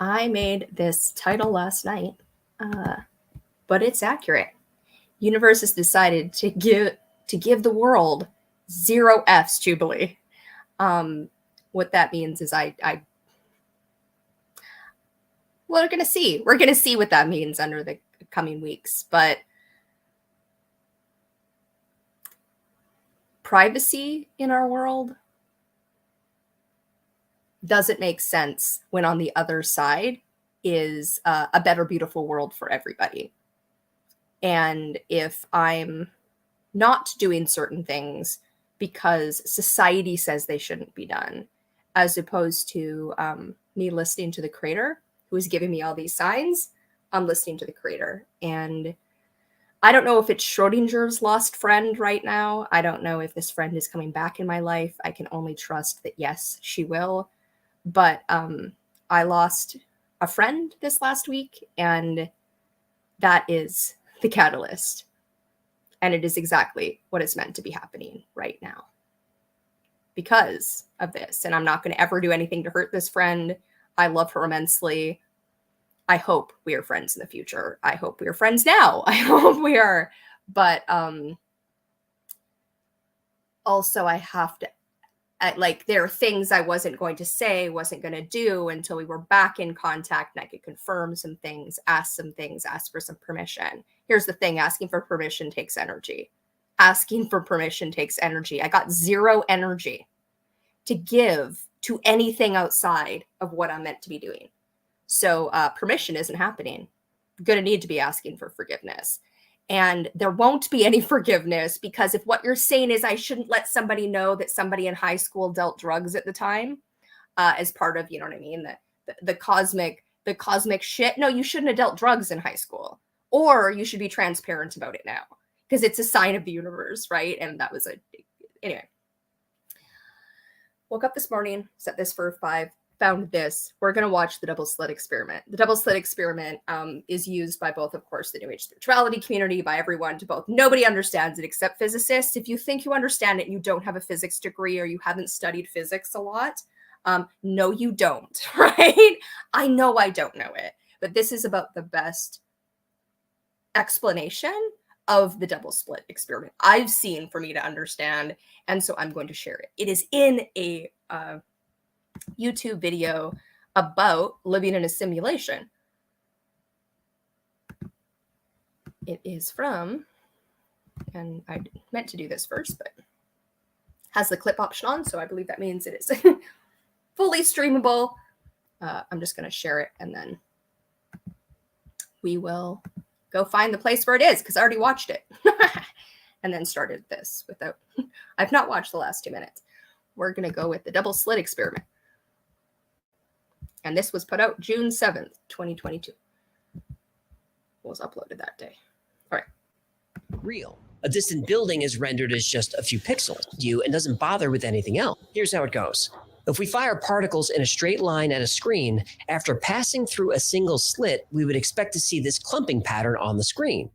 I made this title last night, but it's accurate. Universe has decided to give the world 0 Fs, Jubilee. What that means is well, we're gonna see. We're gonna see what that means under the coming weeks. But privacy in our world doesn't make sense when on the other side is a better, beautiful world for everybody. And if I'm not doing certain things because society says they shouldn't be done, as opposed to me listening to the creator who is giving me all these signs, I'm listening to the creator. And I don't know if it's Schrodinger's lost friend right now. I don't know if this friend is coming back in my life. I can only trust that, yes, she will. But I lost a friend this last week, and that is the catalyst. And it is exactly what is meant to be happening right now because of this. And I'm not going to ever do anything to hurt this friend. I love her immensely. I hope we are friends in the future. I hope we are friends now. I hope we are. But also I have to, like, there are things I wasn't going to say, wasn't going to do until we were back in contact and I could confirm some things, ask for some permission. Here's the thing, asking for permission takes energy. Asking for permission takes energy. I got 0 energy to give to anything outside of what I'm meant to be doing. So permission isn't happening. I'm going to need to be asking for forgiveness. And there won't be any forgiveness because if what you're saying is I shouldn't let somebody know that somebody in high school dealt drugs at the time as part of, you know what I mean, the cosmic shit. No, you shouldn't have dealt drugs in high school, or you should be transparent about it now because it's a sign of the universe, right? And that was anyway. Woke up this morning, set this for 5. Found this. We're going to watch the double slit experiment. The double slit experiment is used by both, of course, the New Age spirituality community, by everyone, to both. Nobody understands it except physicists. If you think you understand it and you don't have a physics degree or you haven't studied physics a lot, no, you don't, right? I know I don't know it, but this is about the best explanation of the double slit experiment I've seen for me to understand. And so I'm going to share it. It is in a YouTube video about living in a simulation. It is from, and I meant to do this first, but has the clip option on, so I believe that means it is fully streamable. I'm just going to share it, and then we will go find the place where it is, because I already watched it, and then started this without, I've not watched the last 2 minutes. We're going to go with the double slit experiment. And this was put out June 7th, 2022. It was uploaded that day. All right. Real. A distant building is rendered as just a few pixels to you and doesn't bother with anything else. Here's how it goes. If we fire particles in a straight line at a screen, after passing through a single slit, we would expect to see this clumping pattern on the screen.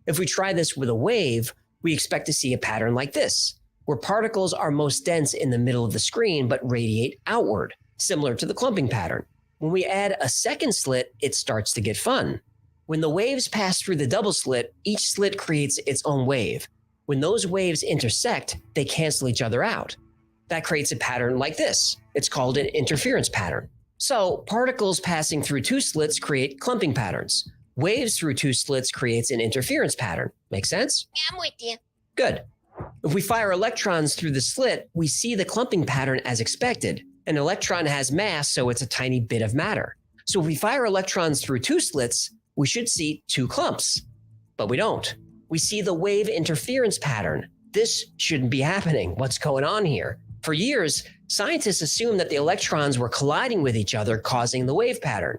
If we try this with a wave, we expect to see a pattern like this, where particles are most dense in the middle of the screen but radiate outward, similar to the clumping pattern. When we add a second slit, it starts to get fun. When the waves pass through the double slit, each slit creates its own wave. When those waves intersect, they cancel each other out. That creates a pattern like this. It's called an interference pattern. So particles passing through 2 slits create clumping patterns. Waves through 2 slits creates an interference pattern. Make sense? Yeah, I'm with you. Good. If we fire electrons through the slit, we see the clumping pattern as expected. An electron has mass, so it's a tiny bit of matter. So if we fire electrons through 2 slits, we should see 2 clumps. But we don't. We see the wave interference pattern. This shouldn't be happening. What's going on here? For years, scientists assumed that the electrons were colliding with each other, causing the wave pattern.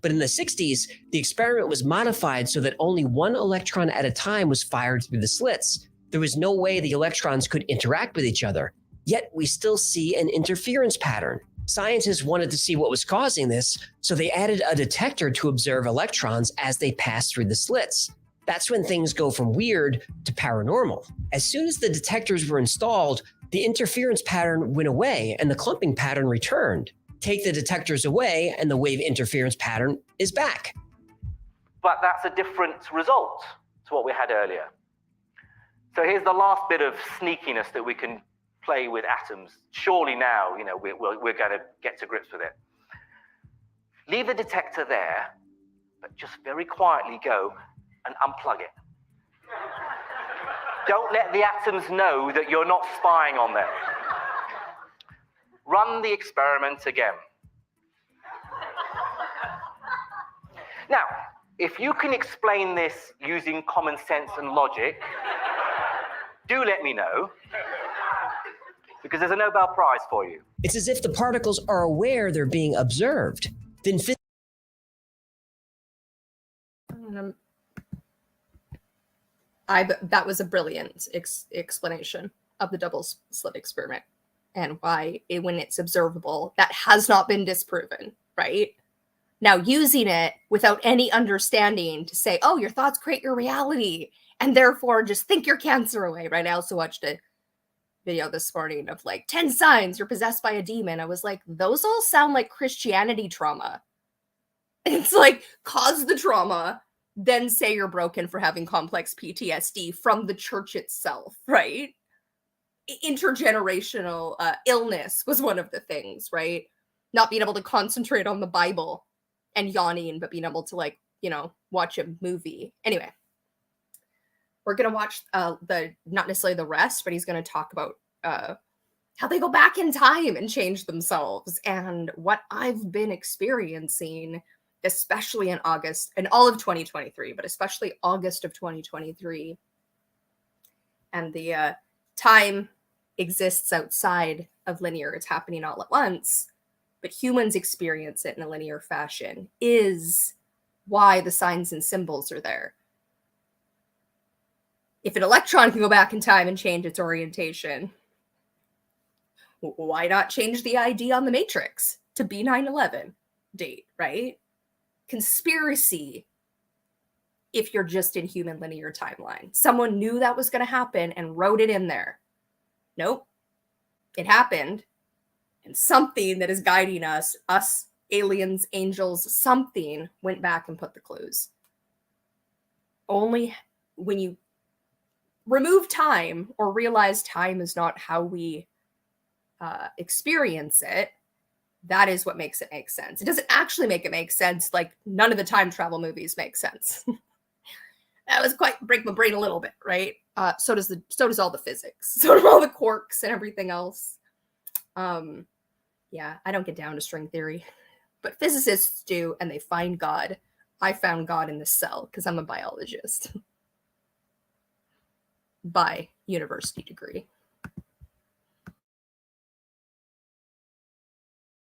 But in the 60s, the experiment was modified so that only 1 electron at a time was fired through the slits. There was no way the electrons could interact with each other. Yet we still see an interference pattern. Scientists wanted to see what was causing this, so they added a detector to observe electrons as they pass through the slits. That's when things go from weird to paranormal. As soon as the detectors were installed, the interference pattern went away and the clumping pattern returned. Take the detectors away, and the wave interference pattern is back. But that's a different result to what we had earlier. So here's the last bit of sneakiness that we can play with atoms. Surely now, we're going to get to grips with it. Leave the detector there, but just very quietly go and unplug it. Don't let the atoms know that you're not spying on them. Run the experiment again. Now, if you can explain this using common sense and logic, do let me know, because there's a Nobel Prize for you. It's as if the particles are aware they're being observed. Then that was a brilliant explanation of the double slit experiment and why when it's observable, that has not been disproven, right? Now, using it without any understanding to say, oh, your thoughts create your reality, and therefore just think your cancer away, right? I also watched a video this morning of 10 signs you're possessed by a demon. I was like, those all sound like Christianity trauma. It's cause the trauma, then say you're broken for having complex PTSD from the church itself, right? Intergenerational illness was one of the things, right? Not being able to concentrate on the Bible and yawning, but being able to watch a movie. Anyway, we're going to watch not necessarily the rest, but he's going to talk about how they go back in time and change themselves and what I've been experiencing, especially in August and all of 2023, but especially August of 2023. And the time exists outside of linear. It's happening all at once, but humans experience it in a linear fashion is why the signs and symbols are there. If an electron can go back in time and change its orientation, why not change the ID on the matrix to B9/11 date, right? Conspiracy if you're just in human linear timeline. Someone knew that was going to happen and wrote it in there. Nope. It happened. And something that is guiding us, aliens, angels, something went back and put the clues. Only when you remove time or realize time is not how we experience it, that is what makes it make sense. It doesn't actually make it make sense. None of the time travel movies make sense. That was quite break my brain a little bit, right? So does all the physics. So do all the quarks and everything else. Yeah, I don't get down to string theory, but physicists do, and they find God. I found God in the cell because I'm a biologist by university degree.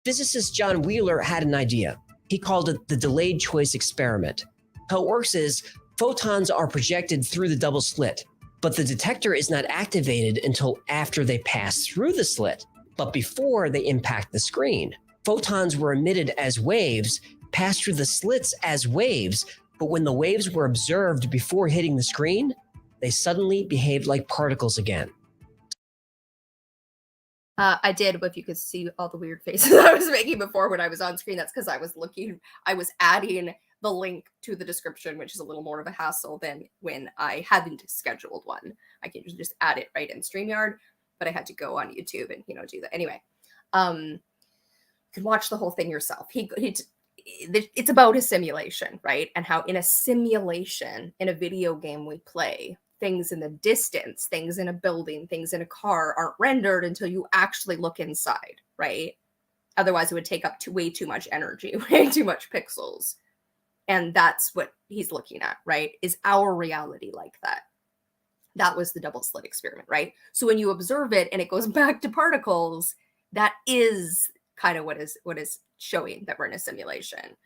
Physicist John Wheeler had an idea. He called it the delayed choice experiment. How it works is photons are projected through the double slit, but the detector is not activated until after they pass through the slit, but before they impact the screen. Photons were emitted as waves, passed through the slits as waves, but when the waves were observed before hitting the screen, they suddenly behaved like particles again. I did, but if you could see all the weird faces I was making before when I was on screen, that's because I was adding the link to the description, which is a little more of a hassle than when I hadn't scheduled one. I can just add it right in StreamYard, but I had to go on YouTube and, do that. Anyway, you can watch the whole thing yourself. It's about a simulation, right? And how in a simulation, in a video game we play, things in the distance, things in a building, things in a car aren't rendered until you actually look inside, right? Otherwise, it would take up way too much energy, way too much pixels. And that's what he's looking at, right? Is our reality like that? That was the double slit experiment, right? So when you observe it and it goes back to particles, that is kind of what is showing that we're in a simulation.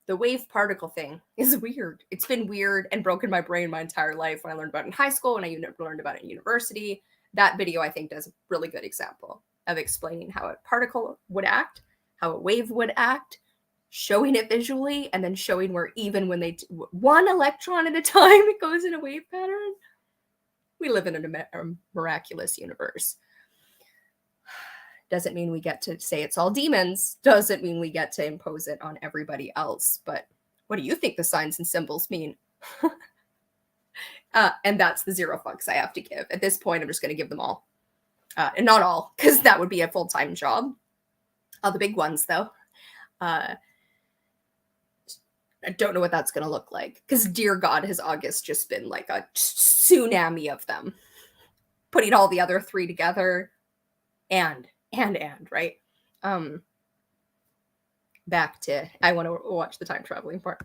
The wave particle thing is weird. It's been weird and broken my brain my entire life when I learned about it in high school and I learned about it in university. That video, I think, does a really good example of explaining how a particle would act, how a wave would act, showing it visually, and then showing where even when one electron at a time, it goes in a wave pattern. We live in a miraculous universe. Doesn't mean we get to say it's all demons. Doesn't mean we get to impose it on everybody else. But what do you think the signs and symbols mean? And that's the 0 fucks I have to give. At this point, I'm just going to give them all. And not all, because that would be a full-time job. All the big ones, though. I don't know what that's going to look like. Because, dear God, has August just been like a tsunami of them. Putting all the other 3 together. And, right? Back to, I want to watch the time traveling part.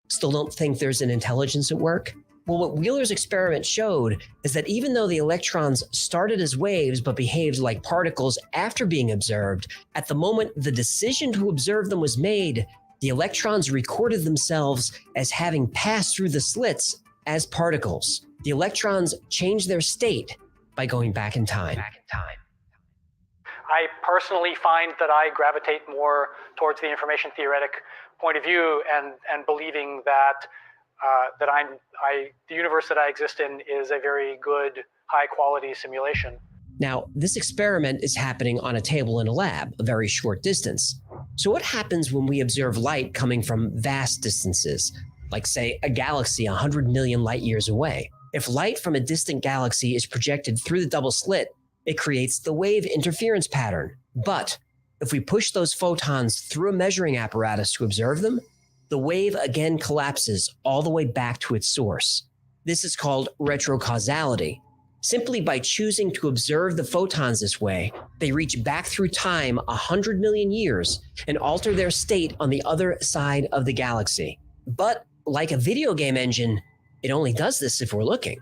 Still don't think there's an intelligence at work? Well, what Wheeler's experiment showed is that even though the electrons started as waves but behaved like particles after being observed, at the moment the decision to observe them was made, the electrons recorded themselves as having passed through the slits as particles. The electrons changed their state by going back in time. I personally find that I gravitate more towards the information theoretic point of view and believing that the universe that I exist in is a very good, high quality simulation. Now, this experiment is happening on a table in a lab, a very short distance. So what happens when we observe light coming from vast distances, like say a galaxy 100 million light years away? If light from a distant galaxy is projected through the double slit, it creates the wave interference pattern. But if we push those photons through a measuring apparatus to observe them, the wave again collapses all the way back to its source. This is called retrocausality. Simply by choosing to observe the photons this way, they reach back through time 100 million years and alter their state on the other side of the galaxy. But like a video game engine, it only does this if we're looking.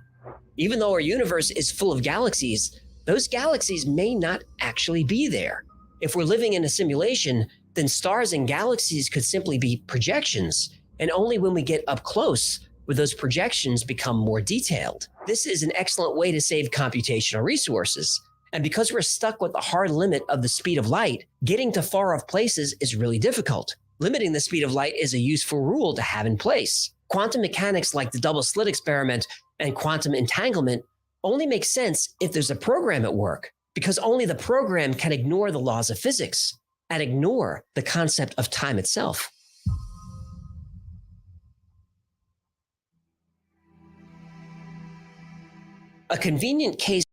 Even though our universe is full of galaxies, those galaxies may not actually be there. If we're living in a simulation, then stars and galaxies could simply be projections, and only when we get up close would those projections become more detailed. This is an excellent way to save computational resources. And because we're stuck with the hard limit of the speed of light, getting to far off places is really difficult. Limiting the speed of light is a useful rule to have in place. Quantum mechanics like the double slit experiment and quantum entanglement only make sense if there's a program at work, because only the program can ignore the laws of physics and ignore the concept of time itself. A convenient case.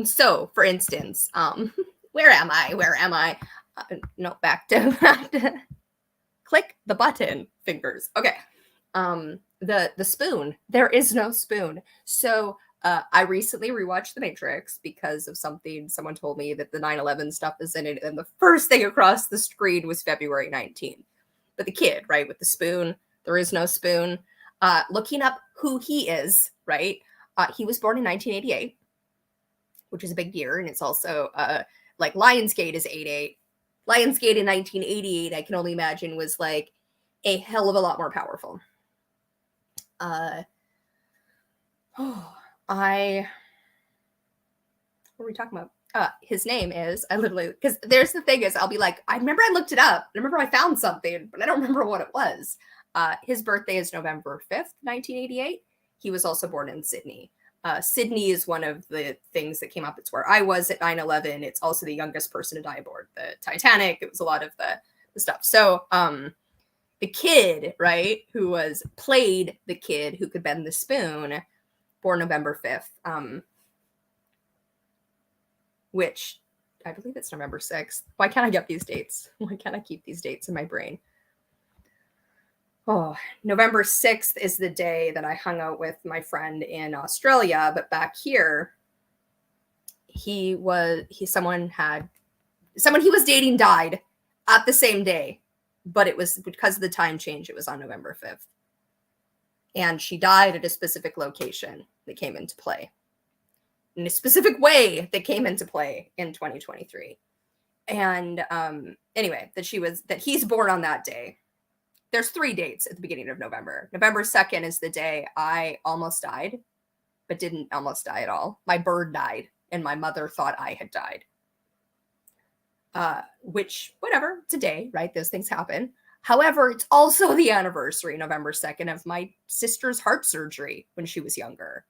So, for instance, where am I? No, back to click the button, fingers. Okay. The spoon. There is no spoon. So I recently rewatched The Matrix because of something someone told me that the 9/11 stuff is in it, and the first thing across the screen was February 19th. But the kid, right, with the spoon, there is no spoon. Looking up who he is, right? He was born in 1988, which is a big year, and it's also like Lionsgate is 88. Lionsgate in 1988, I can only imagine, was like a hell of a lot more powerful. What were we talking about? His name is, I literally, because there's the thing is, I'll be like, I remember I looked it up. I remember I found something, but I don't remember what it was. His birthday is November 5th, 1988. He was also born in Sydney. Sydney is one of the things that came up. It's where I was at 9/11. It's also the youngest person to die aboard the Titanic. It was a lot of the stuff. So the kid, right, who was played the kid who could bend the spoon, born November 5th, which I believe it's November 6th. Why can't I get these dates? Why can't I keep these dates in my brain? Oh, November 6th is the day that I hung out with my friend in Australia, but back here, someone he was dating died at the same day, but it was because of the time change. It was on November 5th. And she died at a specific location that came into play. In a specific way that came into play in 2023. And anyway, that he's born on that day. There's 3 dates at the beginning of November. November 2nd is the day I almost died, but didn't almost die at all. My bird died, and my mother thought I had died. Which, whatever, today, right? Those things happen. However, it's also the anniversary, November 2nd, of my sister's heart surgery when she was younger.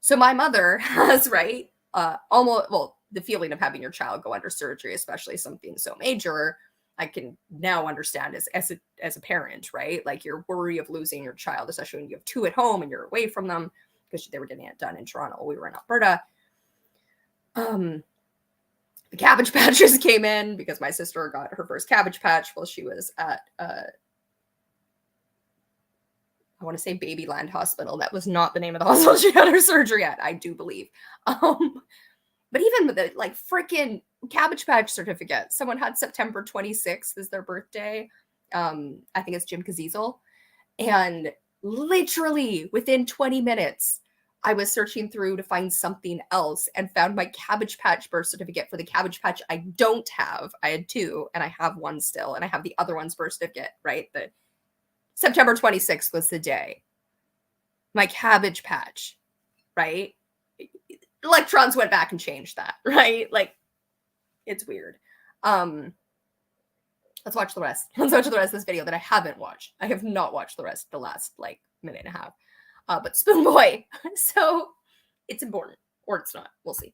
So my mother has, right, almost, well, the feeling of having your child go under surgery, especially something so major, I can now understand as a parent, right? Like your worry of losing your child, especially when you have two at home and you're away from them, because they were getting it done in Toronto. We were in Alberta. The Cabbage Patches came in because my sister got her first Cabbage Patch while she was at, I want to say Babyland Hospital. That was not the name of the hospital she had her surgery at, I do believe. But even with the like freaking Cabbage Patch certificate, someone had September 26th as their birthday. I think it's Jim Caziezel. And literally within 20 minutes, I was searching through to find something else and found my Cabbage Patch birth certificate for the Cabbage Patch I don't have. I had two and I have one still, and I have the other one's birth certificate, right? The September 26th was the day. My Cabbage Patch, right? Electrons went back and changed that, right? Like, it's weird. Let's watch the rest. Let's watch the rest of this video that I haven't watched. I have not watched the rest, the last like minute and a half. But Spoon Boy. So it's important, or it's not. We'll see.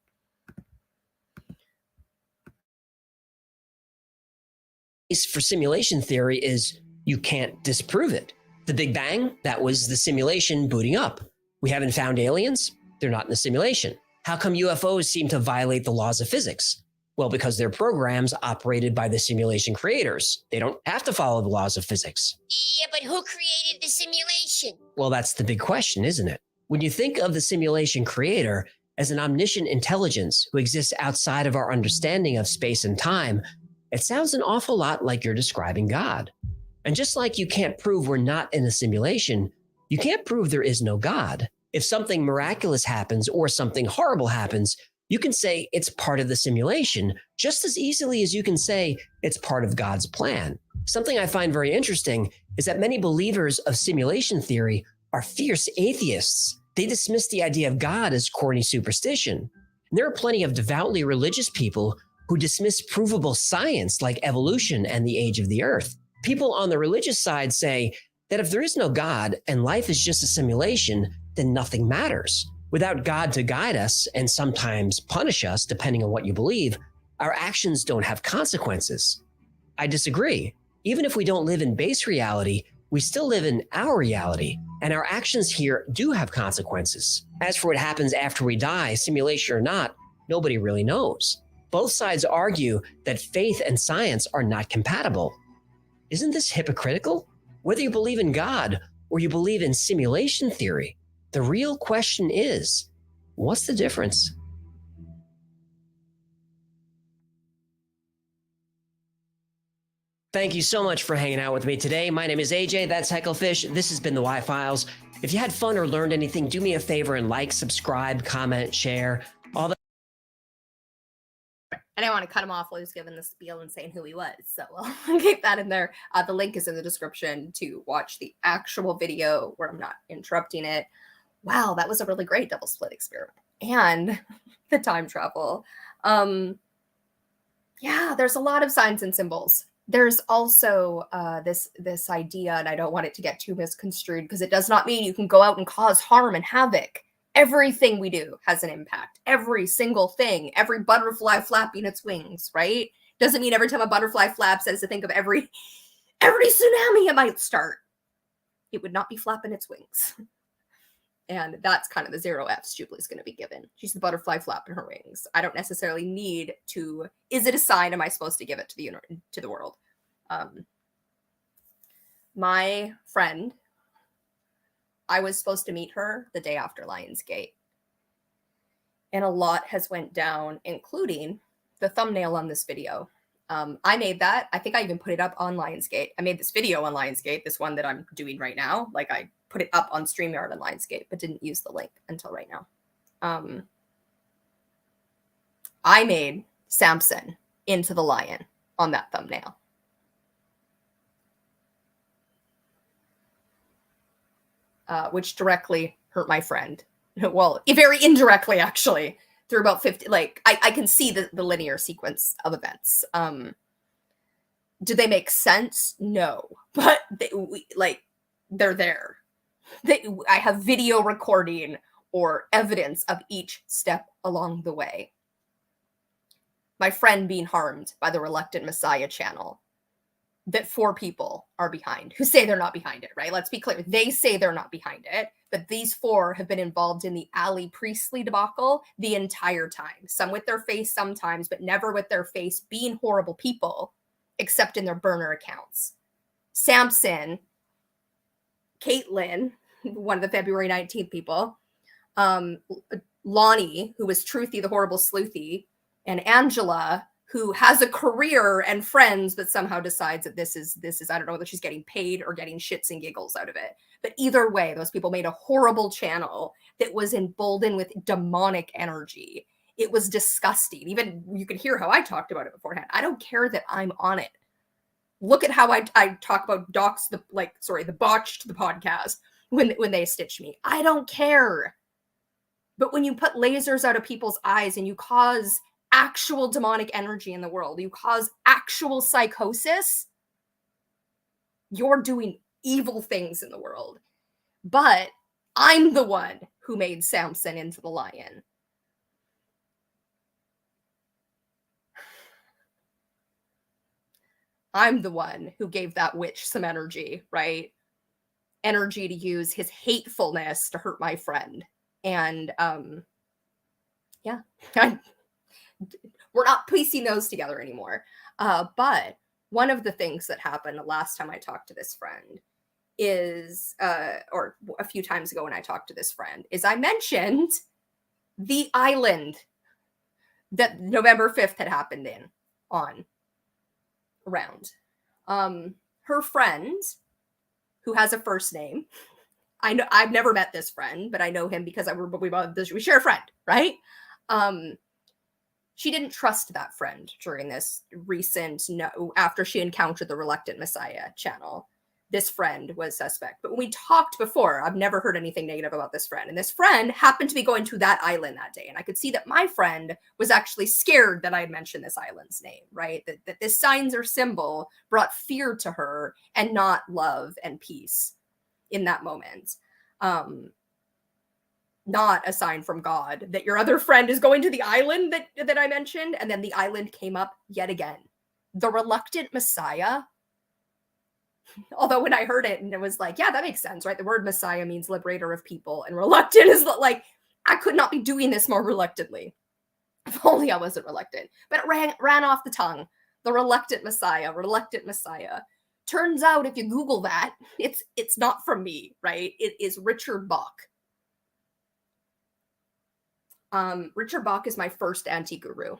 For simulation theory is you can't disprove it. The Big Bang, that was the simulation booting up. We haven't found aliens. They're not in the simulation. How come UFOs seem to violate the laws of physics? Well, because they're programs operated by the simulation creators. They don't have to follow the laws of physics. Yeah, but who created the simulation? Well, that's the big question, isn't it? When you think of the simulation creator as an omniscient intelligence who exists outside of our understanding of space and time, it sounds an awful lot like you're describing God. And just like you can't prove we're not in a simulation, you can't prove there is no God. If something miraculous happens or something horrible happens, you can say it's part of the simulation just as easily as you can say it's part of God's plan. Something I find very interesting is that many believers of simulation theory are fierce atheists. They dismiss the idea of God as corny superstition. And there are plenty of devoutly religious people who dismiss provable science like evolution and the age of the earth. People on the religious side say that if there is no God and life is just a simulation, then nothing matters. Without God to guide us and sometimes punish us, depending on what you believe, our actions don't have consequences. I disagree. Even if we don't live in base reality, we still live in our reality, and our actions here do have consequences. As for what happens after we die, simulation or not, nobody really knows. Both sides argue that faith and science are not compatible. Isn't this hypocritical? Whether you believe in God or you believe in simulation theory, the real question is, what's the difference? Thank you so much for hanging out with me today. My name is AJ, that's Hecklefish. This has been the Y-Files. If you had fun or learned anything, do me a favor and like, subscribe, comment, share, all that. I didn't want to cut him off while he was giving the spiel and saying who he was. So we'll keep that in there. The link is in the description to watch the actual video where I'm not interrupting it. Wow, that was a really great double split experiment. And the time travel. Yeah, there's a lot of signs and symbols. There's also this idea, and I don't want it to get too misconstrued, because it does not mean you can go out and cause harm and havoc. Everything we do has an impact. Every single thing, every butterfly flapping its wings, right? Doesn't mean every time a butterfly flaps, as to think of every tsunami it might start. It would not be flapping its wings. And that's kind of the 0 Fs Jubilee's going to be given. She's the butterfly flapping her wings. I don't necessarily need to. Is it a sign? Am I supposed to give it to the world? My friend, I was supposed to meet her the day after Lionsgate, and a lot has went down, including the thumbnail on this video. I made that. I think I even put it up on Lionsgate. I made this video on Lionsgate, this one that I'm doing right now. Like, I put it up on StreamYard on Lionsgate, but didn't use the link until right now. I made Samson into the lion on that thumbnail. Which directly hurt my friend. Well, very indirectly, actually, through about 50, like, I can see the linear sequence of events. Do they make sense? No, but they're there. I have video recording or evidence of each step along the way. My friend being harmed by the Reluctant Messiah channel that 4 people are behind, who say they're not behind it, right? Let's be clear. They say they're not behind it, but these 4 have been involved in the Ali Priestley debacle the entire time. Some with their face sometimes, but never with their face, being horrible people, except in their burner accounts. Samson, Caitlin, one of the February 19th people, Lonnie, who was Truthy, the horrible sleuthy, and Angela, who has a career and friends, but somehow decides that this is, I don't know whether she's getting paid or getting shits and giggles out of it. But either way, those people made a horrible channel that was emboldened with demonic energy. It was disgusting. Even you could hear how I talked about it beforehand. I don't care that I'm on it. Look at how I talk about the botched the podcast when they stitch me. I don't care. But when you put lasers out of people's eyes and you cause actual demonic energy in the world, you cause actual psychosis, you're doing evil things in the world. But I'm the one who made Samson into the lion. I'm the one who gave that witch some energy, right? Energy to use his hatefulness to hurt my friend. And yeah, we're not piecing those together anymore. But one of the things that happened the last time I talked to this friend is, or a few times ago when I talked to this friend, is I mentioned the island that November 5th had happened around. Her friend, who has a first name, I know I've never met this friend, but I know him because we share a friend, right? She didn't trust that friend during this after she encountered the Reluctant Messiah channel. This friend was suspect. But when we talked before, I've never heard anything negative about this friend. And this friend happened to be going to that island that day. And I could see that my friend was actually scared that I had mentioned this island's name, right? That this signs or symbol brought fear to her and not love and peace in that moment. Not a sign from God that your other friend is going to the island that I mentioned. And then the island came up yet again. The Reluctant Messiah. Although when I heard it and it was like, yeah, that makes sense, right? The word Messiah means liberator of people, and reluctant is like, I could not be doing this more reluctantly. If only I wasn't reluctant. But it ran off the tongue. The Reluctant Messiah, Reluctant Messiah. Turns out if you Google that, it's not from me, right? It is Richard Bach. Richard Bach is my first anti-guru.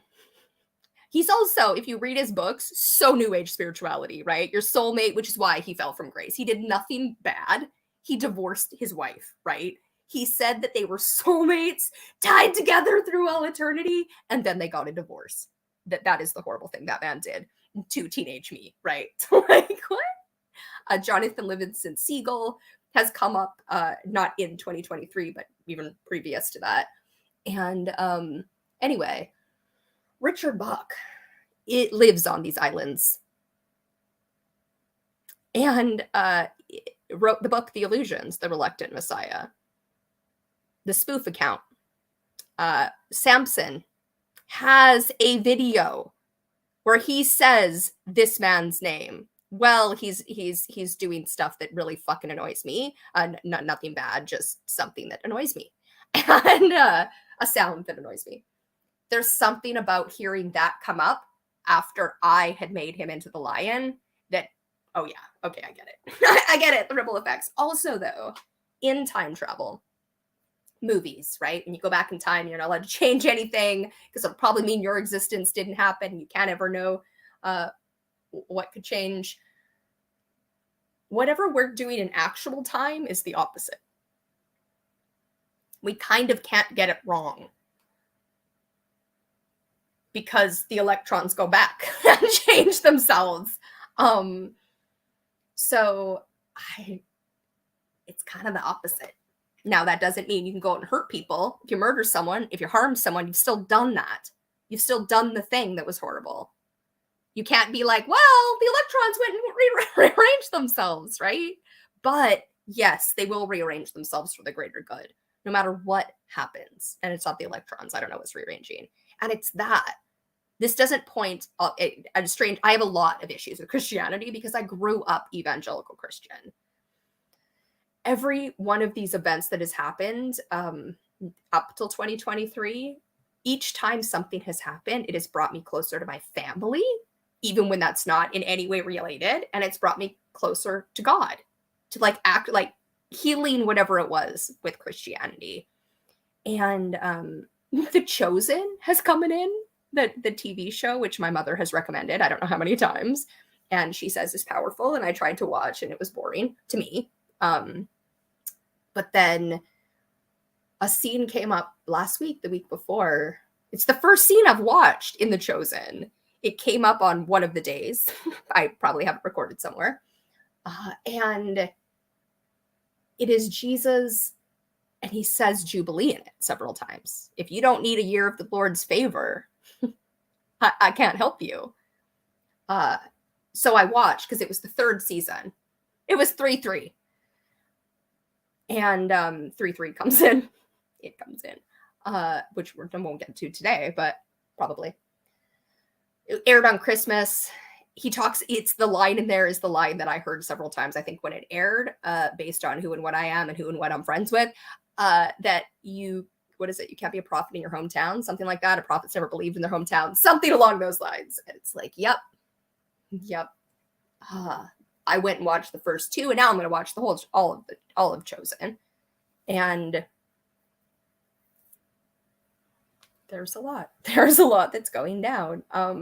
He's also, if you read his books, so New Age spirituality, right? Your soulmate, which is why he fell from grace. He did nothing bad. He divorced his wife, right? He said that they were soulmates tied together through all eternity, and then they got a divorce. That is the horrible thing that man did to teenage me, right? Like, what? Jonathan Livingston Seagull has come up, not in 2023, but even previous to that. And anyway, Richard Bach, it lives on these islands. And wrote the book, The Illusions, The Reluctant Messiah. The spoof account. Samson has a video where he says this man's name. Well, he's doing stuff that really fucking annoys me. Nothing bad, just something that annoys me. And a sound that annoys me. There's something about hearing that come up after I had made him into the lion that, oh yeah, okay, I get it. I get it, the ripple effects. Also, though, in time travel movies, right? When you go back in time, you're not allowed to change anything because it'll probably mean your existence didn't happen. You can't ever know what could change. Whatever we're doing in actual time is the opposite. We kind of can't get it wrong, because the electrons go back and change themselves. So it's kind of the opposite. Now, that doesn't mean you can go out and hurt people. If you murder someone, if you harm someone, you've still done that. You've still done the thing that was horrible. You can't be like, well, the electrons went and rearranged themselves, right? But yes, they will rearrange themselves for the greater good, no matter what happens. And it's not the electrons. I don't know what's rearranging. And it's that. This doesn't point at a strange. I have a lot of issues with Christianity because I grew up evangelical Christian. Every one of these events that has happened up till 2023, each time something has happened, it has brought me closer to my family, even when that's not in any way related. And it's brought me closer to God, to like act like healing whatever it was with Christianity. And The Chosen has come in, the TV show, which my mother has recommended, I don't know how many times. And she says is powerful. And I tried to watch and it was boring to me. But then a scene came up last week, the week before. It's the first scene I've watched in The Chosen. It came up on one of the days. I probably have it recorded somewhere. And it is Jesus, and he says Jubilee in it several times. If you don't need a year of the Lord's favor, I can't help you. So I watched because it was the third season. It was 3-3. And 3-3 comes in. It comes in. Which we won't get to today, but probably. It aired on Christmas. He talks, it's the line in there is the line that I heard several times, I think, when it aired, based on who and what I am and who and what I'm friends with, that you, what is it? You can't be a prophet in your hometown, something like that. A prophet's never believed in their hometown, something along those lines. And it's like, yep. I went and watched the first two, and now I'm going to watch the whole, all of Chosen. And there's a lot that's going down. A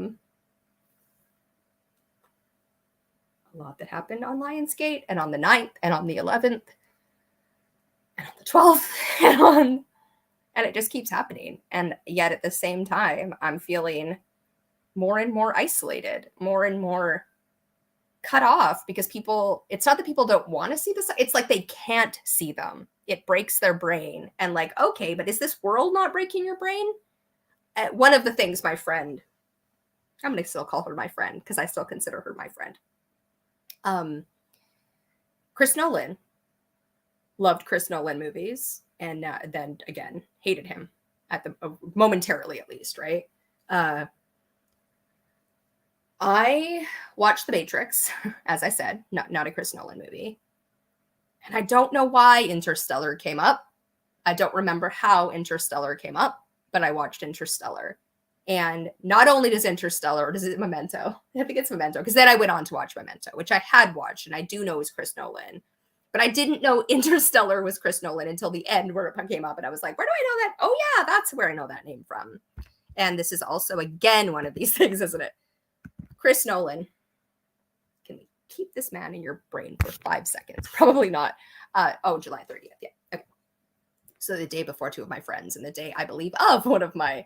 lot that happened on Lionsgate, and on the 9th, and on the 11th, and on the 12th, and it just keeps happening. And yet at the same time, I'm feeling more and more isolated, more and more cut off, because people, it's not that people don't want to see this, it's like they can't see them. It breaks their brain. And like, okay, but is this world not breaking your brain? One of the things my friend, I'm going to still call her my friend because I still consider her my friend. Chris Nolan, loved Chris Nolan movies, and then again hated him at the momentarily, at least, right? I watched The Matrix, as I said, not a Chris Nolan movie, and I don't know why Interstellar came up. I don't remember how Interstellar came up, but I watched Interstellar. And not only does Interstellar, or does it Memento? I think it's Memento, because then I went on to watch Memento, which I had watched, and I do know is Chris Nolan. But I didn't know Interstellar was Chris Nolan until the end, where it came up, and I was like, where do I know that? Oh yeah, that's where I know that name from. And this is also, again, one of these things, isn't it? Chris Nolan. Can we keep this man in your brain for 5 seconds? Probably not. July 30th. Yeah. Okay. So the day before two of my friends, and the day, I believe, of one of my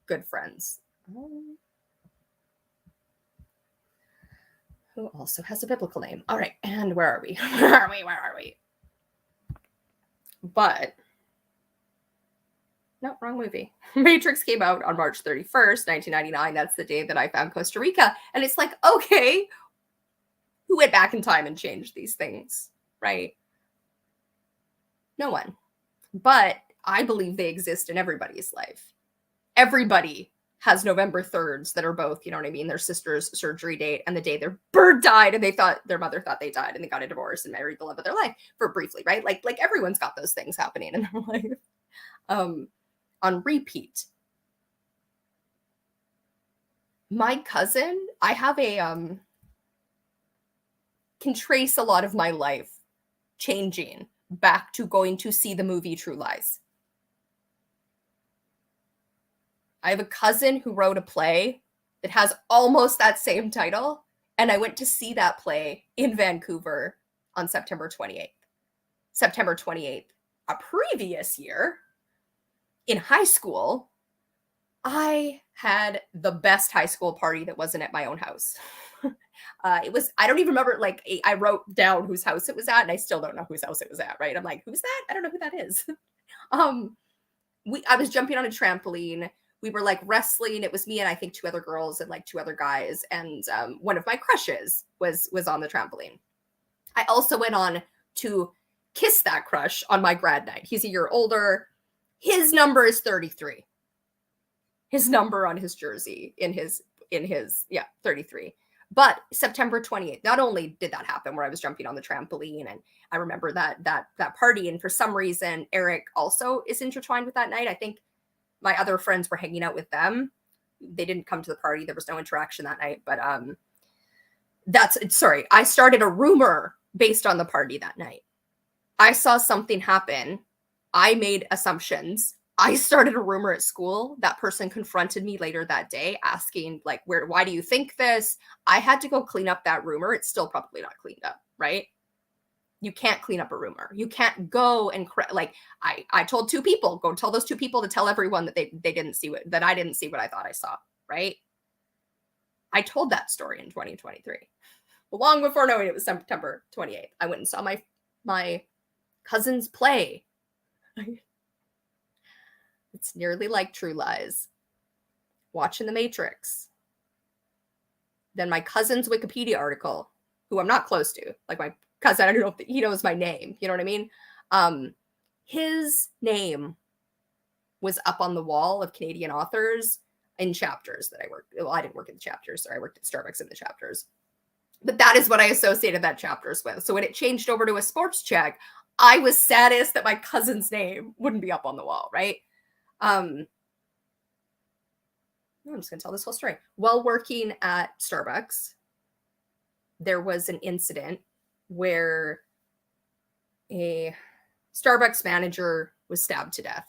good friends, who also has a biblical name. All right, and where are we? Where are we? But no, wrong movie. Matrix came out on March 31st, 1999. That's the day that I found Costa Rica. And it's like, okay, who went back in time and changed these things, right? No one. But I believe they exist in everybody's life. Everybody has November 3rds that are both, you know what I mean, their sister's surgery date and the day their bird died, and their mother thought they died, and they got a divorce and married the love of their life for briefly, right? Like everyone's got those things happening in their life. On repeat. My cousin, I have can trace a lot of my life changing back to going to see the movie True Lies. I have a cousin who wrote a play that has almost that same title, and I went to see that play in Vancouver on September 28th. September 28th, a previous year, in high school, I had the best high school party that wasn't at my own house. It was, I don't even remember, like, I wrote down whose house it was at, and I still don't know whose house it was at, right? I'm like, who's that? I don't know who that is. I was jumping on a trampoline. we were like wrestling. It was me and I think 2 other girls and like 2 other guys. And one of my crushes was on the trampoline. I also went on to kiss that crush on my grad night. He's a year older. His number is 33. His number on his jersey in his 33. But September 28th, not only did that happen where I was jumping on the trampoline, and I remember that party, and for some reason Eric also is intertwined with that night. I think my other friends were hanging out with them. They didn't come to the party. There was no interaction that night, but I started a rumor based on the party that night. I saw something happen. I made assumptions. I started a rumor at school. That person confronted me later that day asking, like, why do you think this? I had to go clean up that rumor. It's still probably not cleaned up, right? You can't clean up a rumor. You can't go and I told 2 people, go tell those 2 people to tell everyone that they didn't see that I didn't see what I thought I saw, right? I told that story in 2023. Long before knowing it was September 28th. I went and saw my cousins play. It's nearly like True Lies. Watching The Matrix. Then my cousin's Wikipedia article, who I'm not close to, like my cousin, I don't know if he knows my name. You know what I mean? His name was up on the wall of Canadian authors in chapters that I worked. Well, I didn't work in the chapters. I worked at Starbucks in the chapters. But that is what I associated that chapters with. So when it changed over to a sports check, I was saddest that my cousin's name wouldn't be up on the wall, right? I'm just going to tell this whole story. While working at Starbucks, there was an incident where a Starbucks manager was stabbed to death,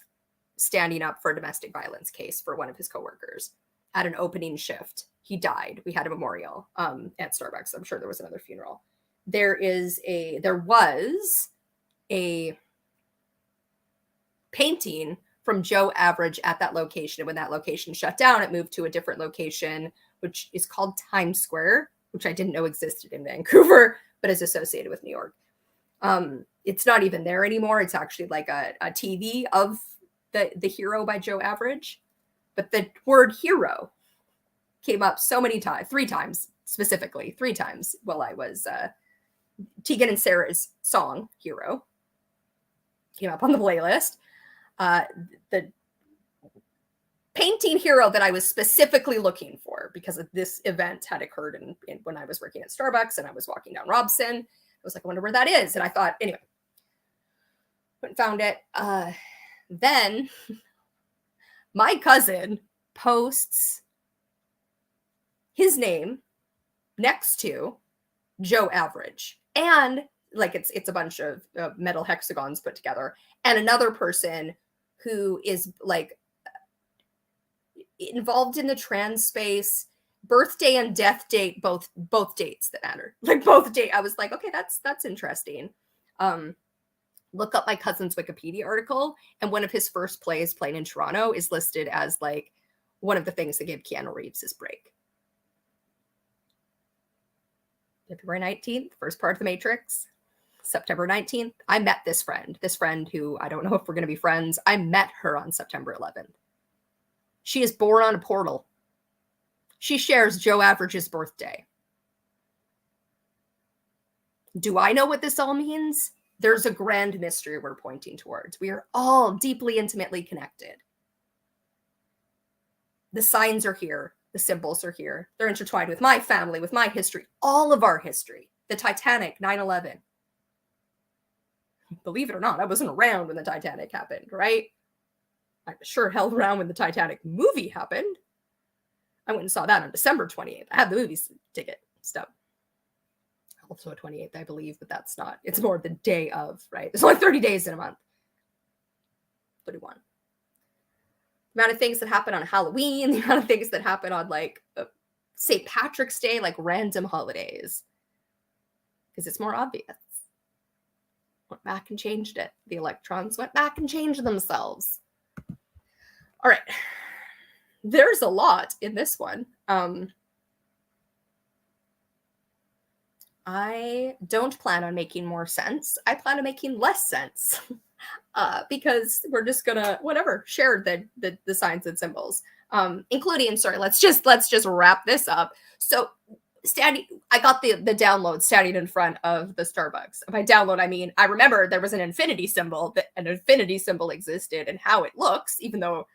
standing up for a domestic violence case for one of his coworkers at an opening shift. He died. We had a memorial at Starbucks. I'm sure there was another funeral. There was a painting from Joe Average at that location. And when that location shut down, it moved to a different location, which is called Times Square, which I didn't know existed in Vancouver, but is associated with New York. It's not even there anymore. It's actually like a TV of the Hero by Joe Average. But the word hero came up so many times, 3 times specifically, 3 times while I was Tegan and Sarah's song Hero came up on the playlist. The painting hero that I was specifically looking for because of this event had occurred when I was working at Starbucks and I was walking down Robson. I was like, I wonder where that is. And I thought, anyway, went and found it. Then my cousin posts his name next to Joe Average. And like it's a bunch of metal hexagons put together. And another person who is like involved in the trans space, birthday and death date, both dates that matter. Like both date. I was like, okay, that's interesting. Look up my cousin's Wikipedia article, and one of his first plays playing in Toronto is listed as like one of the things that gave Keanu Reeves his break. February 19th, first part of The Matrix. September 19th, I met this friend who I don't know if we're going to be friends. I met her on September 11th. She is born on a portal. She shares Joe Average's birthday. Do I know what this all means? There's a grand mystery we're pointing towards. We are all deeply, intimately connected. The signs are here. The symbols are here. They're intertwined with my family, with my history, all of our history. The Titanic, 9/11. Believe it or not, I wasn't around when the Titanic happened, right? I was sure held around when the Titanic movie happened. I went and saw that on December 28th. I had the movie ticket stub. Also 28th, I believe, but that's not. It's more the day of, right? There's only 30 days in a month. 31. The amount of things that happen on Halloween, the amount of things that happen on like St. Patrick's Day, like random holidays. Because it's more obvious. Went back and changed it. The electrons went back and changed themselves. All right. There's a lot in this one. I don't plan on making more sense. I plan on making less sense. because we're just gonna whatever share the signs and symbols, including sorry. Let's just wrap this up. So standing, I got the download standing in front of the Starbucks. By download, I mean I remember there was an infinity symbol, that an infinity symbol existed, and how it looks, even though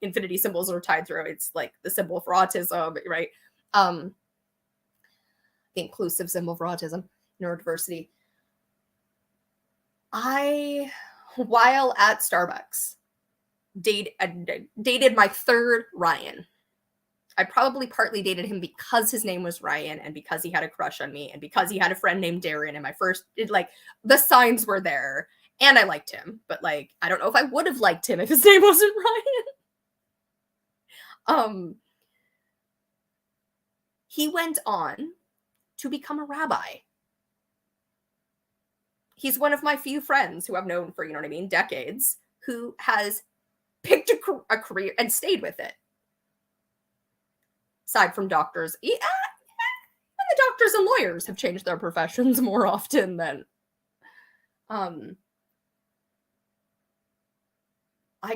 infinity symbols are tied through. It's like the symbol for autism, right? The inclusive symbol for autism, neurodiversity. I, while at Starbucks, dated my third Ryan. I probably partly dated him because his name was Ryan and because he had a crush on me and because he had a friend named Darren. And my first, like, the signs were there and I liked him, but like, I don't know if I would have liked him if his name wasn't Ryan. He went on to become a rabbi. He's one of my few friends who I've known for, you know what I mean, decades, who has picked a career and stayed with it. Aside from doctors, the doctors and lawyers have changed their professions more often than. I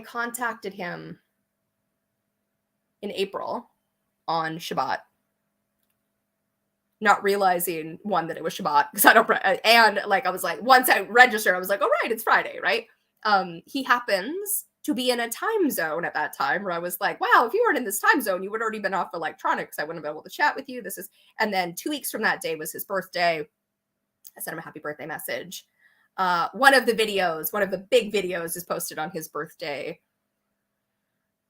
contacted him in April on Shabbat, not realizing, one, that it was Shabbat, because I don't, and like, I was like, once I registered, I was like, oh, right, it's Friday, right? He happens to be in a time zone at that time where I was like, wow, if you weren't in this time zone, you would have already been off electronics. I wouldn't have been able to chat with you. And then 2 weeks from that day was his birthday. I sent him a happy birthday message. One of the big videos is posted on his birthday.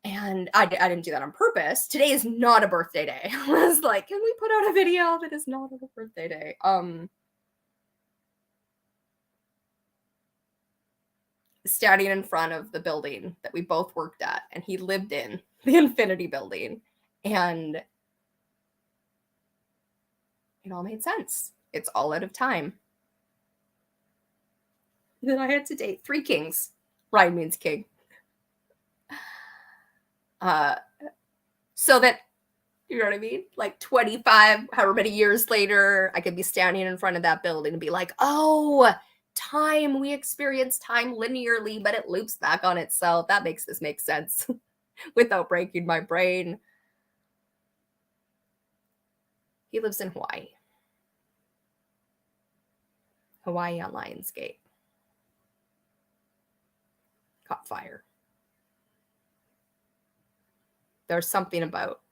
And I didn't do that on purpose. Today is not a birthday day. I was like, can we put out a video that is not a birthday day? Standing in front of the building that we both worked at and he lived in, the Infinity Building, and it all made sense. It's all out of time. Then I had to date 3 kings. Ryan means king. So that, you know what I mean? Like 25, however many years later, I could be standing in front of that building and be like, oh, time, we experience time linearly, but it loops back on itself. That makes this make sense without breaking my brain. He lives in Hawaii. Hawaii on Lionsgate. Caught fire. There's something about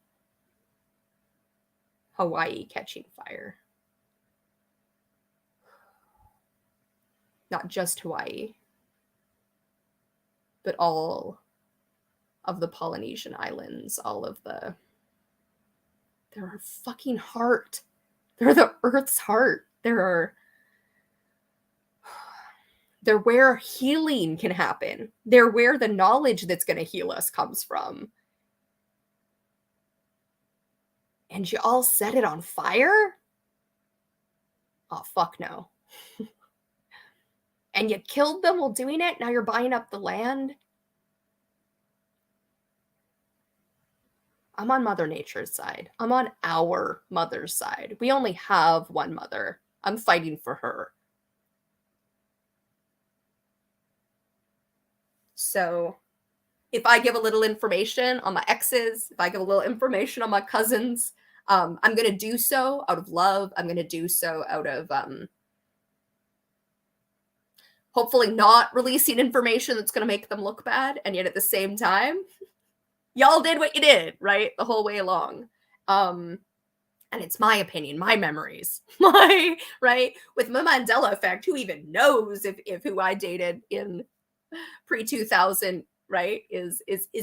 Hawaii catching fire. Not just Hawaii, but all of the Polynesian islands, they're our fucking heart. They're the Earth's heart. They're where healing can happen. They're where the knowledge that's going to heal us comes from. And you all set it on fire? Oh, fuck no. And you killed them while doing it? Now you're buying up the land? I'm on Mother Nature's side. I'm on our mother's side. We only have one mother. I'm fighting for her. So if I give a little information on my exes, if I give a little information on my cousins, I'm going to do so out of love. I'm going to do so out of hopefully not releasing information that's going to make them look bad. And yet at the same time, y'all did what you did, right? The whole way along. And it's my opinion, my memories, right? With my Mandela effect, who even knows if who I dated in pre-2000, right, is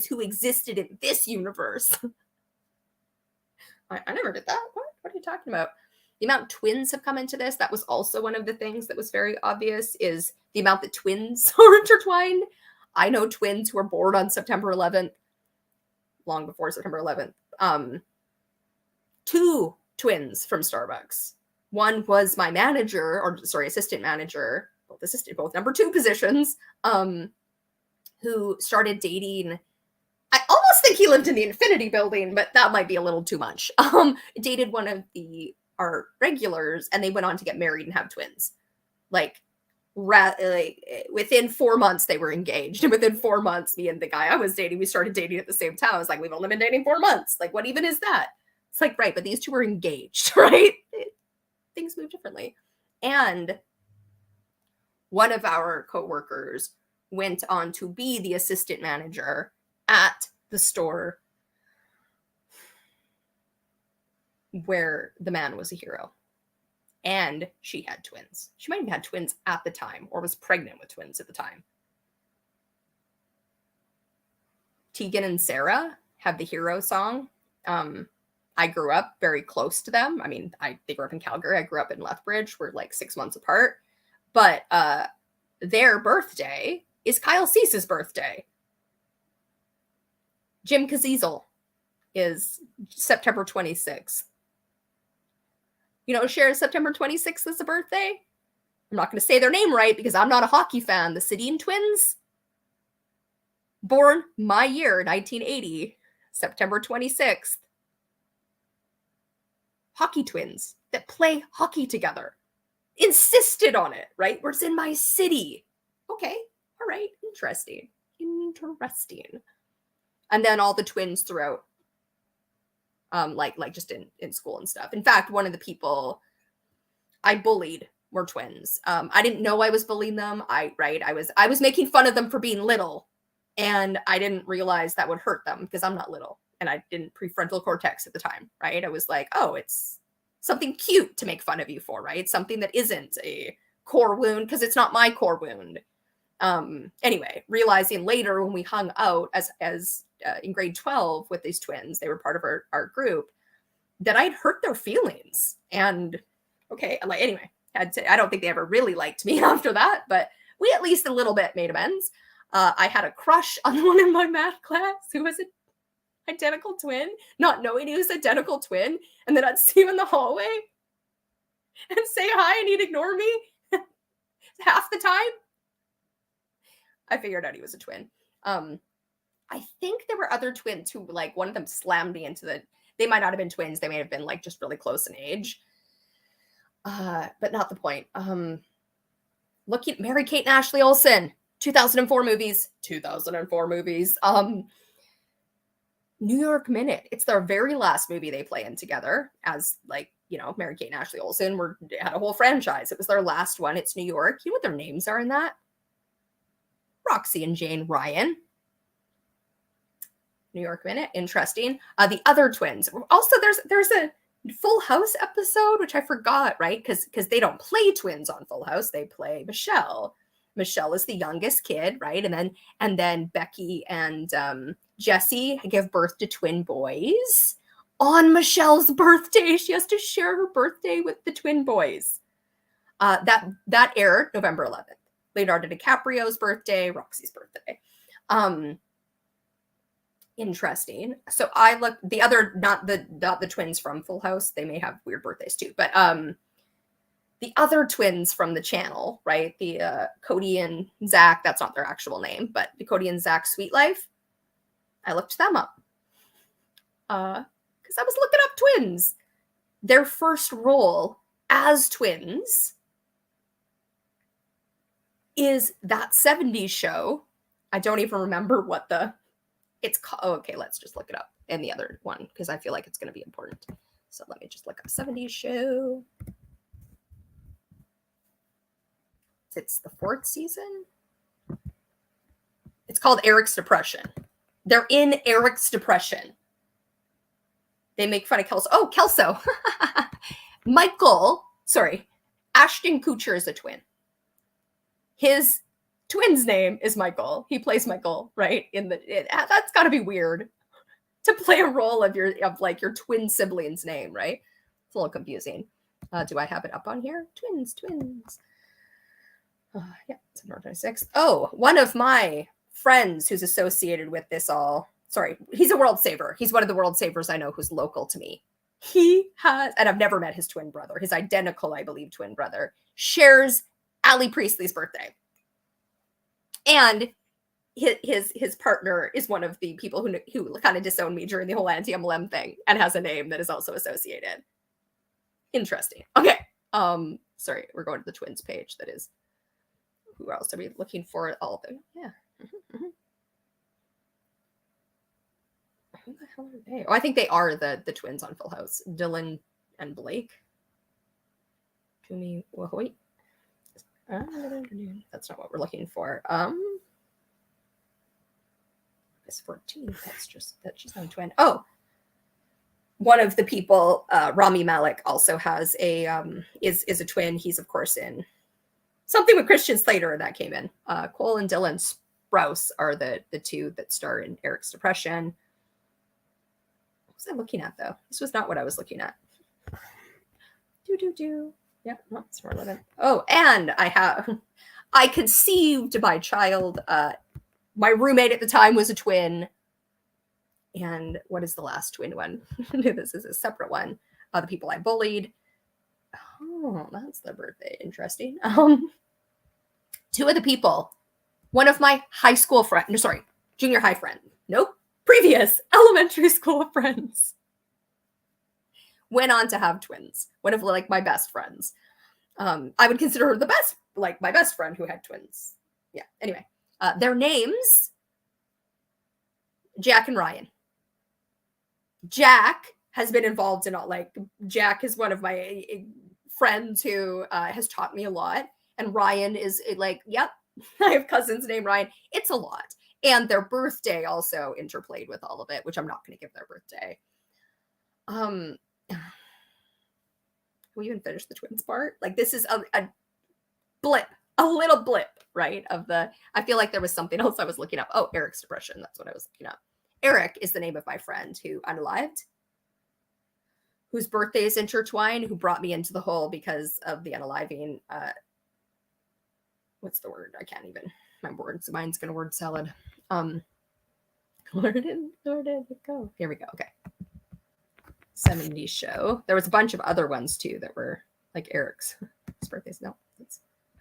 who existed in this universe. I never did that. What are you talking about? The amount twins have come into this, that was also one of the things that was very obvious, is the amount that twins are intertwined. I know twins who were born on September 11th, long before September 11th. 2 twins from Starbucks. One was my manager, assistant manager, both number 2 positions, who started dating. I almost think he lived in the Infinity Building, but that might be a little too much. Dated one of our regulars, and they went on to get married and have twins. Like, within 4 months they were engaged, and within 4 months me and the guy I was dating, we started dating at the same time. I was like, we've only been dating 4 months, like what even is that? It's like, right, but these two were engaged. Right? Things move differently. And one of our coworkers went on to be the assistant manager at the store where the man was a hero. And she had twins. She might have had twins at the time, or was pregnant with twins at the time. Tegan and Sarah have the hero song. I grew up very close to them. I mean, they grew up in Calgary. I grew up in Lethbridge. We're like 6 months apart. But their birthday is Kyle Cease's birthday. Jim Caviezel is September 26th. You know, shares September 26th as a birthday. I'm not going to say their name right because I'm not a hockey fan. The Sedin twins, born my year, 1980, September 26th. Hockey twins that play hockey together. Insisted on it, right? We're in my city. Okay, all right, interesting. And then all the twins throughout. Like just in school and stuff. In fact, one of the people I bullied were twins. I didn't know I was bullying them. I was making fun of them for being little, and I didn't realize that would hurt them because I'm not little, and I didn't prefrontal cortex at the time, right? I was like, oh, it's something cute to make fun of you for, right? Something that isn't a core wound because it's not my core wound. Anyway, realizing later when we hung out as in grade 12 with these twins, they were part of our group, that I'd hurt their feelings. And okay, like anyway, I don't think they ever really liked me after that, but we at least a little bit made amends. I had a crush on one in my math class who was an identical twin, not knowing he was an identical twin, and then I'd see him in the hallway and say hi and he'd ignore me half the time. I figured out he was a twin. I think there were other twins who, like, one of them slammed me into they might not have been twins. They may have been like just really close in age. But not the point. Looking, Mary-Kate and Ashley Olsen, 2004 movies. New York Minute. It's their very last movie they play in together as, like, you know, Mary-Kate and Ashley Olsen had a whole franchise. It was their last one. It's New York. You know what their names are in that? Roxy and Jane Ryan. New York Minute. Interesting. The other twins. Also, there's a Full House episode, which I forgot, right? Because they don't play twins on Full House. They play Michelle. Michelle is the youngest kid, right? And then Becky and Jesse give birth to twin boys. On Michelle's birthday, she has to share her birthday with the twin boys. That aired November 11th. Leonardo DiCaprio's birthday, Roxy's birthday. Interesting. So I looked the other, not the twins from Full House. They may have weird birthdays too, but the other twins from the channel, right? The Cody and Zach. That's not their actual name, but the Cody and Zach Sweet Life. I looked them up because I was looking up twins. Their first role as twins is that 70s show. I don't even remember what it's called. Oh, okay, let's just look it up. And the other one, because I feel like it's going to be important. So let me just look up 70s show. It's the 4th season. It's called Eric's Depression. They're in Eric's Depression. They make fun of Kelso. Oh, Kelso. Ashton Kutcher is a twin. His twin's name is Michael. He plays Michael, right? That's got to be weird to play a role of your twin sibling's name, right? It's a little confusing. Do I have it up on here? Twins. Yeah, September 26th. Oh, one of my friends who's associated with this all. Sorry, he's a world saver. He's one of the world savers I know who's local to me. He has, and I've never met his twin brother, his identical, I believe, twin brother, shares Allie Priestley's birthday. And his partner is one of the people who kind of disowned me during the whole anti-MLM thing and has a name that is also associated. Interesting. Okay. Sorry, we're going to the twins page. That is who else are we looking for? All of them. Yeah. Who the hell are they? Oh, I think they are the twins on Full House. Dylan and Blake. Tumi Wahoy. That's not what we're looking for. It's 14. That's just that she's not a twin. Oh, one of the people, Rami Malek, also has a is a twin. He's of course in something with Christian Slater that came in. Cole and Dylan Sprouse are the two that star in Eric's Depression. What was I looking at though? This was not what I was looking at. Yeah, no, it's 411. Oh, and I conceived my child. My roommate at the time was a twin. And what is the last twin one? This is a separate one. The people I bullied. Oh, that's the birthday. Interesting. Two of the people. One of my high school friends. Sorry, junior high friend. Nope. Previous elementary school friends. Went on to have twins. One of like my best friends. I would consider her the best, like my best friend who had twins. Yeah. Anyway, their names, Jack and Ryan. Jack has been involved in all, like Jack is one of my friends who has taught me a lot. And Ryan is like, yep, I have cousins named Ryan. It's a lot. And their birthday also interplayed with all of it, which I'm not going to give their birthday. We even finished the twins part. Like this is a blip, a little blip, right? Of the, I feel like there was something else I was looking up. Oh, Eric's Depression. That's what I was looking up. Eric is the name of my friend who unalived, whose birthday is intertwined, who brought me into the hole because of the unaliving. What's the word? I can't even. My words. Mine's gonna word salad. Where did it go? Here we go. Okay. 70s show. There was a bunch of other ones too that were like Eric's birthdays. No.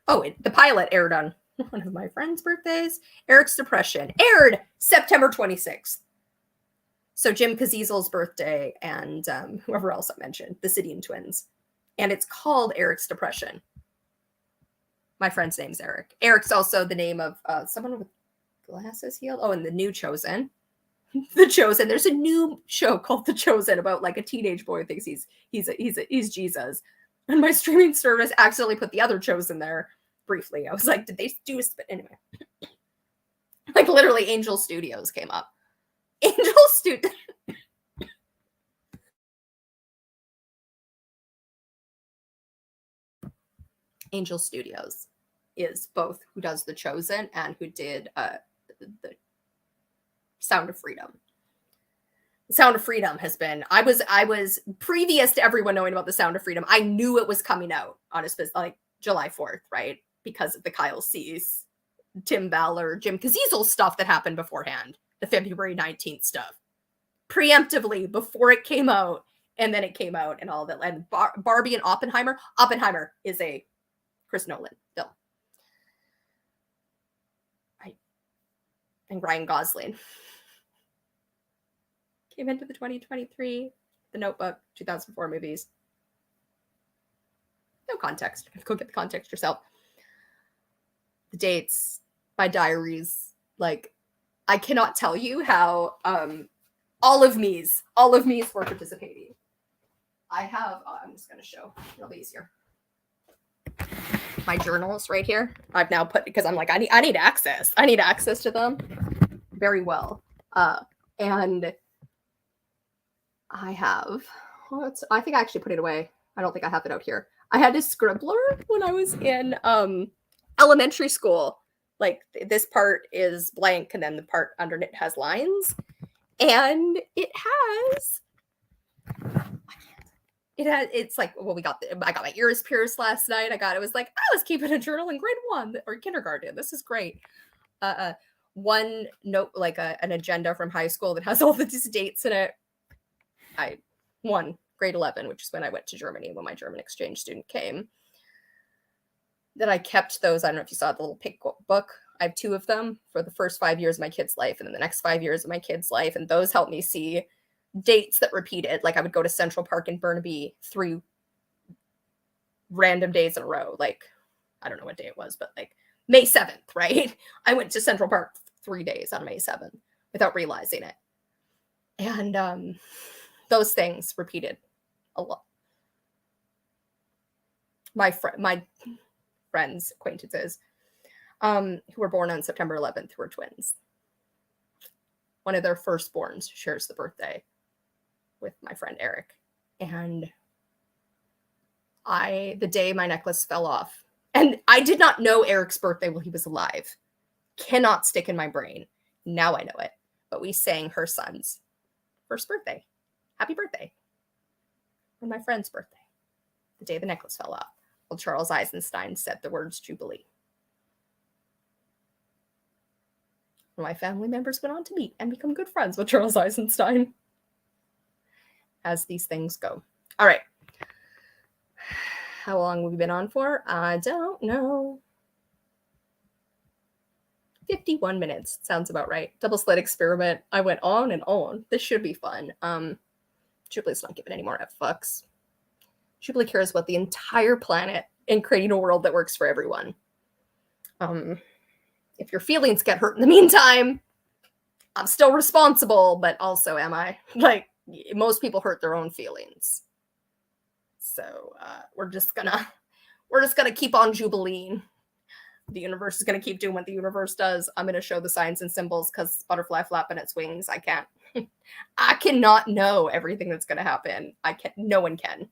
The pilot aired on one of my friends' birthdays. Eric's Depression aired September 26th. So Jim Caziesel's birthday and whoever else I mentioned, the Sidian twins. And it's called Eric's Depression. My friend's name's Eric. Eric's also the name of someone with glasses healed. Oh, and the new Chosen. The Chosen. There's a new show called The Chosen about like a teenage boy who thinks he's Jesus. And my streaming service accidentally put the other Chosen there briefly. I was like, did they do a spin? Anyway. Like literally Angel Studios came up. Angel Studios is both who does The Chosen and who did the Sound of Freedom. The Sound of Freedom has been, I was previous to everyone knowing about The Sound of Freedom. I knew it was coming out on like July 4th, right? Because of the Kyle Cease, Tim Ballard, Jim Caziesel's stuff that happened beforehand, the February 19th stuff. Preemptively before it came out, and then it came out and all that. And Barbie and Oppenheimer. Oppenheimer is a Chris Nolan film. And Ryan Gosling came into the 2023, The Notebook, 2004 movies. No context. Go get the context yourself. The dates, my diaries, like I cannot tell you how all of me's were participating. I have, I'm just going to show, it'll be easier. My journals right here. I've now put, because I'm like, I need access. I need access to them very well. And I have, I think I actually put it away. I don't think I have it out here. I had a scribbler when I was in elementary school. Like this part is blank and then the part underneath has lines. And it's like, well, I got my ears pierced last night. It was like, I was keeping a journal in grade 1 or kindergarten. This is great. One note, like an agenda from high school that has all these dates in it. I won grade 11, which is when I went to Germany, when my German exchange student came. Then I kept those. I don't know if you saw the little pink book. I have 2 of them for the first 5 years of my kid's life and then the next 5 years of my kid's life. And those helped me see dates that repeated. Like I would go to Central Park in Burnaby 3 random days in a row. Like, I don't know what day it was, but like May 7th, right? I went to Central Park 3 days on May 7th without realizing it. And those things repeated a lot. My friends, acquaintances, who were born on September 11th, who were twins. One of their firstborns shares the birthday with my friend Eric. And the day my necklace fell off, and I did not know Eric's birthday while he was alive. Cannot stick in my brain. Now I know it. But we sang her son's first birthday. Happy birthday. On my friend's birthday. The day the necklace fell off. Well, Charles Eisenstein said the words Jubilee. My family members went on to meet and become good friends with Charles Eisenstein. As these things go. All right. How long have we been on for? I don't know. 51 minutes. Sounds about right. Double slit experiment. I went on and on. This should be fun. Jubilee's not giving any more F fucks. Jubilee cares about the entire planet and creating a world that works for everyone. If your feelings get hurt in the meantime, I'm still responsible, but also am I? Like, most people hurt their own feelings. So we're just gonna keep on Jubileeing. The universe is gonna keep doing what the universe does. I'm gonna show the signs and symbols because butterfly flapping its wings. I can't. I cannot know everything that's gonna happen. No one can.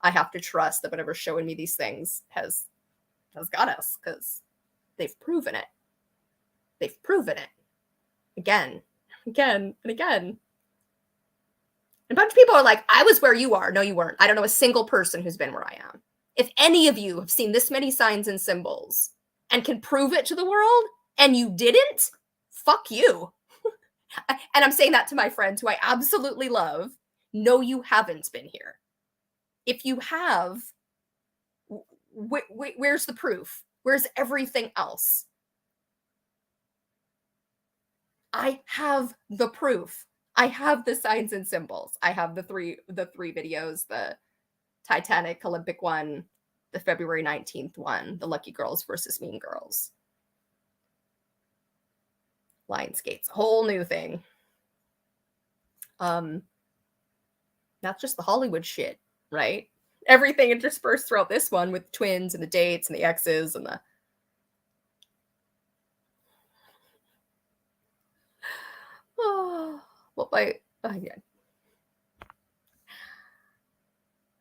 I have to trust that whatever's showing me these things has got us, because they've proven it. They've proven it. Again, and again. A bunch of people are like, I was where you are. No, you weren't. I don't know a single person who's been where I am. If any of you have seen this many signs and symbols and can prove it to the world and you didn't, fuck you. And I'm saying that to my friends who I absolutely love. No, you haven't been here. If you have, where's the proof? Where's everything else? I have the proof. I have the signs and symbols. I have the three videos, the Titanic Olympic one, the February 19th one, the Lucky Girls versus Mean Girls. Lionsgate's a whole new thing. That's just the Hollywood shit, right? Everything interspersed throughout this one with twins and the dates and the exes and the yeah.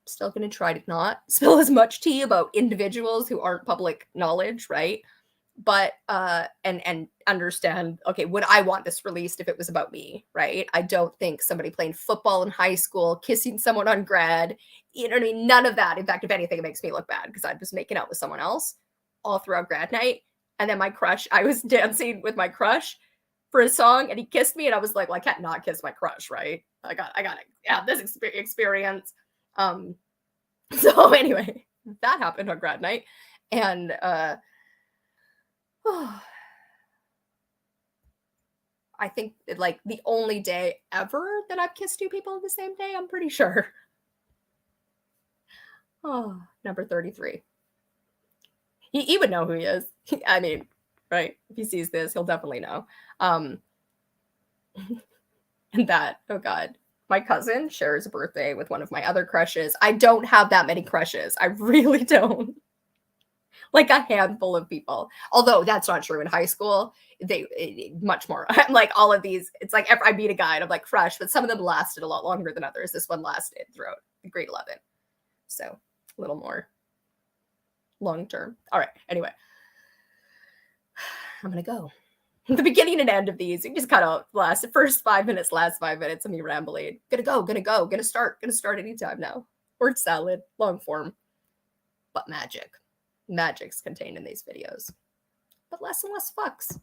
Still going to try to not spill as much tea about individuals who aren't public knowledge, right? But and understand, okay, would I want this released if it was about me, right? I don't think somebody playing football in high school, kissing someone on grad, you know what I mean? None of that. In fact, if anything, it makes me look bad because I'm just making out with someone else all throughout grad night. And then my crush, I was dancing with my crush for a song and he kissed me and I was like, well, I can't not kiss my crush, right? I got to have this experience. So anyway, that happened on grad night. And I think like the only day ever that I've kissed two people the same day, I'm pretty sure. Oh, number 33. He would know who he is. I mean, right? If he sees this, he'll definitely know. And that, oh God, my cousin shares a birthday with one of my other crushes. I don't have that many crushes. I really don't. Like a handful of people. Although that's not true in high school. Much more. I'm like all of these. It's like if I meet a guy and I'm like crush, but some of them lasted a lot longer than others. This one lasted throughout grade 11. So a little more long term. All right. Anyway, I'm going to go. The beginning and end of these, you just cut out last 5 minutes of me rambling. Gonna start anytime now. Word salad, long form, but magic's contained in these videos, but less and less fucks.